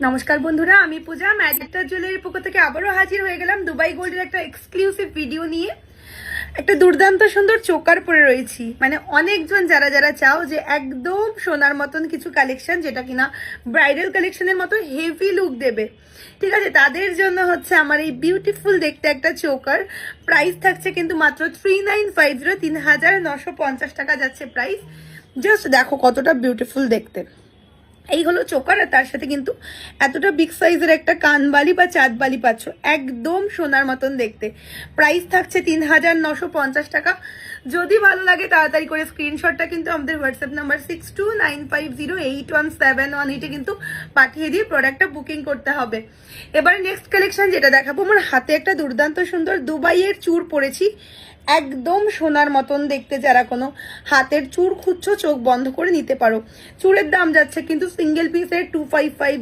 নমস্কার বন্ধুরা, আমি পূজা ম্যাজিকটার জুয়েলারির পক্ষ থেকে আবারও হাজির হয়ে গেলাম দুবাই গোল্ডের একটা এক্সক্লুসিভ ভিডিও নিয়ে। একটা দুর্দান্ত সুন্দর চোকার পরে রয়েছি, মানে অনেকজন যারা যারা চাও যে একদম সোনার মতন কিছু কালেকশন যেটা কিনা ব্রাইডাল কালেকশনের মতো হেভি লুক দেবে, ঠিক আছে, তাদের জন্য হচ্ছে আমার এই বিউটিফুল দেখতে একটা চোকার। প্রাইস থাকছে কিন্তু মাত্র 3950, 3950 টাকা যাচ্ছে প্রাইস। জাস্ট দেখো কতটা বিউটিফুল দেখতে। এই হলো চোকার, আর তার সাথে কিন্তু এতটা বিগ সাইজের একটা কানবালি বা চাঁদবালি পাচ্ছ, একদম সোনার মতন দেখতে। প্রাইস থাকছে 3950 টাকা। যদি ভালো লাগে তাড়াতাড়ি করে স্ক্রিনশটটা কিন্তু আমাদের হোয়াটসঅ্যাপ নাম্বার 6295081718 কিন্তু পাঠিয়ে দিয়ে প্রোডাক্টটা বুকিং করতে হবে। এবার নেক্সট কালেকশন যেটা দেখাবো, আমার হাতে একটা দুর্দান্ত সুন্দর দুবাইয়ের চূড় পরেছি, একদম সোনার মতন দেখতে। যারা কোনো হাতের চূড় খুঁজছো চোখ বন্ধ করে নিতে পারো। চূড়ের দাম যাচ্ছে কিন্তু সিঙ্গেল পিসের 2550